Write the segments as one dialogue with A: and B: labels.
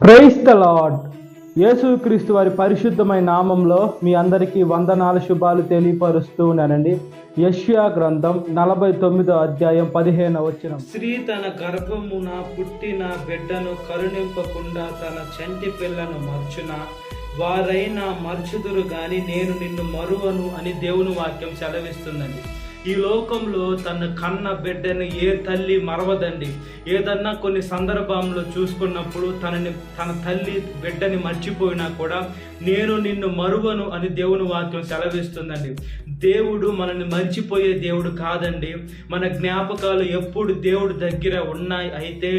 A: Praise the lord. యేసుక్రీస్తు వారి పరిశుద్ధమైన నామంలో మీ అందరికీ వందనాల శుభాలు తెలియపరుస్తూ ఉన్నానండి. యెషయా గ్రంథం 49వ అధ్యాయం 15వ వచనం.
B: స్త్రీ తన గర్భమున పుట్టిన బిడ్డను కరుణింపకుండా తన చంటి పిల్లను మర్చున వారైనా మర్చుదురు గాని నేను నిన్ను మరువను అని దేవుని వాక్యం సెలవిస్తుందండి. ఈ లోకంలో తన కన్న బిడ్డని ఏ తల్లి మరవదండి. ఏదన్నా కొన్ని సందర్భంలో చూసుకున్నప్పుడు తన తల్లి బిడ్డని మర్చిపోయినా కూడా నేను నిన్ను మరువను అని దేవుని వాక్యం సెలవిస్తుందండి. దేవుడు మనల్ని మర్చిపోయే దేవుడు కాదండి. మన జ్ఞాపకాలు ఎప్పుడు దేవుడి దగ్గర ఉన్నాయి. అయితే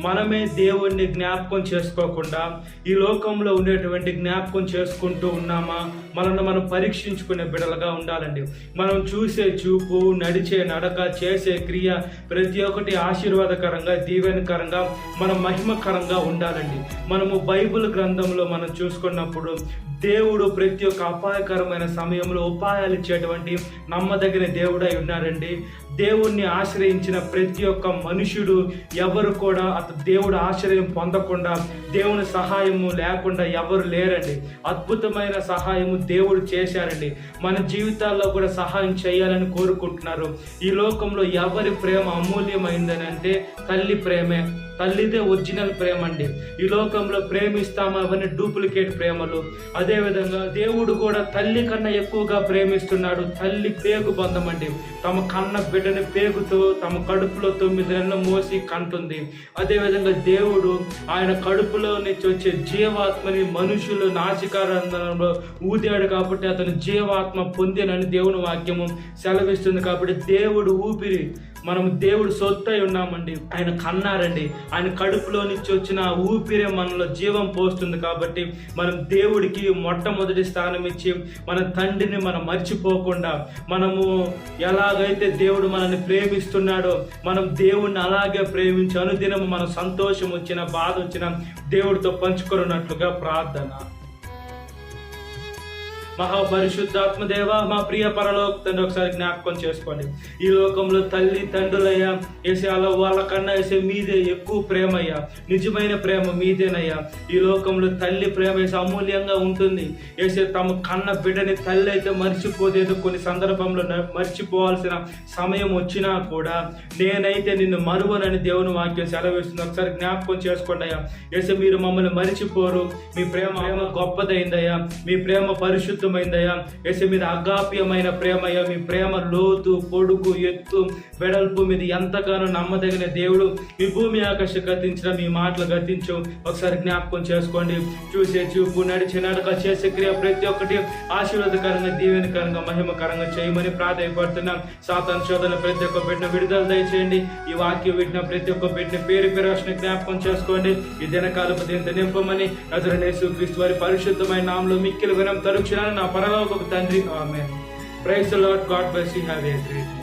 B: మనమే దేవుణ్ణి జ్ఞాపకం చేసుకోకుండా ఈ లోకంలో ఉండేటువంటి జ్ఞాపకం చేసుకుంటూ ఉన్నామా, మనల్ని మనం పరీక్షించుకునే బిడలుగా ఉండాలండి. మనం చూసే చూపు, నడిచే నడక, చేసే క్రియ ప్రతి ఒక్కటి ఆశీర్వాదకరంగా, దీవెనకరంగా, మన మహిమకరంగా ఉండాలండి. మనము బైబిల్ గ్రంథంలో మనం చూసుకున్నప్పుడు దేవుడు ప్రతి ఒక్క అపాయకరమైన సమయంలో ఉపాయాలు ఇచ్చేటువంటి నమ్మదగిన దేవుడై ఉన్నాడండి. దేవుణ్ణి ఆశ్రయించిన ప్రతి ఒక్క మనుషుడు ఎవరు కూడా దేవుడు ఆశ్రయం పొందకుండా, దేవుని సహాయము లేకుండా ఎవరు లేరండి. అద్భుతమైన సహాయము దేవుడు చేశారండి. మన జీవితాల్లో కూడా సహాయం చేయాలని కోరుకుంటున్నారు. ఈ లోకంలో ఎవరి ప్రేమ అమూల్యమైందని అంటే తల్లి ప్రేమే. తల్లిదే ఒరిజినల్ ప్రేమ అండి. ఈ లోకంలో ప్రేమిస్తాము అవన్నీ డూప్లికేట్ ప్రేమలు. అదేవిధంగా దేవుడు కూడా తల్లి కన్నా ఎక్కువగా ప్రేమిస్తున్నాడు. తల్లి పేగు బంధం అండి. తమ కన్న బిడ్డని పేగుతో తమ కడుపులో 9 నెలలు మోసి కంటుంది. అదేవిధంగా దేవుడు ఆయన కడుపులో నుంచి వచ్చే జీవాత్మని మనుషులు నాసికారంధ్రంలో ఊదాడు కాబట్టి అతను జీవాత్మ పొందినని దేవుని వాక్యము సెలవిస్తుంది. కాబట్టి దేవుడు ఊపిరి, మనం దేవుడు సొత్తై ఉన్నామండి. ఆయన కన్నారండి. ఆయన కడుపులో నుంచి వచ్చిన ఊపిరే మనలో జీవం పోస్తుంది. కాబట్టి మనం దేవుడికి మొట్టమొదటి స్థానం ఇచ్చి మన తండ్రిని మనం మర్చిపోకుండా, మనము ఎలాగైతే దేవుడు మనల్ని ప్రేమిస్తున్నాడో మనం దేవుడిని అలాగే ప్రేమించి అనుదినము మన సంతోషం వచ్చిన, బాధ వచ్చిన దేవుడితో పంచుకున్నట్లుగా ప్రార్థన. మహాపరిశుద్ధాత్మ దేవ, మా ప్రియ పరలోక తండ్రి, ఒకసారి జ్ఞాపకం చేసుకోండి. ఈ లోకంలో తల్లి తండ్రులయ్యా ఏసేయాలో వాళ్ళకన్నా వేసే మీదే ఎక్కువ ప్రేమయ్యా. నిజమైన ప్రేమ మీదేనయ్యా. ఈ లోకంలో తల్లి ప్రేమ వేసే అమూల్యంగా ఉంటుంది. వేసే తమ కన్న బిడ్డని తల్లి అయితే మర్చిపోలేదు. కొన్ని సందర్భంలో మర్చిపోవాల్సిన సమయం వచ్చినా కూడా నేనైతే నిన్ను మరువనని దేవుని వాక్యం సెలవిస్తుంది. ఒకసారి జ్ఞాపకం చేసుకోండి అయ్యా. వేసే మీరు మమ్మల్ని మరిచిపోరు. మీ ప్రేమ గొప్పదైందయ్యా. మీ ప్రేమ పరిశుద్ధ యేసు మీద అగాప్యమైన ప్రేమయ్య. మీ ప్రేమ లోతు, పొడుగు, ఎత్తు, వెడల్పు మీద ఎంతగానో నమ్మదగిన దేవుడు. మీ భూమి ఆకాశం గతించిన మీ మాటలు గతించు. ఒకసారి జ్ఞాపకం చేసుకోండి. చూసే చూపు, నడిచే నడక, చేసే క్రియ ప్రతి ఒక్కటి ఆశీర్వాదకరంగా, దీవెనకరంగా, మహిమకరంగా చేయమని ప్రాధాన్యపడుతున్నాం. సాతాను శోధన ప్రతి ఒక్క బిడ్డను విడుదల దయచేయండి. ఈ వాక్యం వింటున్న ప్రతి ఒక్క బిడ్డని పేరు పేరు జ్ఞాపకం చేసుకోండి. ఈ దినకాలపు దీంతో నింపమని నజరేయుడైన యేసుక్రీస్తు వారి పరిశుద్ధమైన నామములో మిక్కిలి వినయం తరుక్షణాన్ని నా పరలోకపు తండ్రి. Amen. Praise the Lord. God bless you. Have a great day.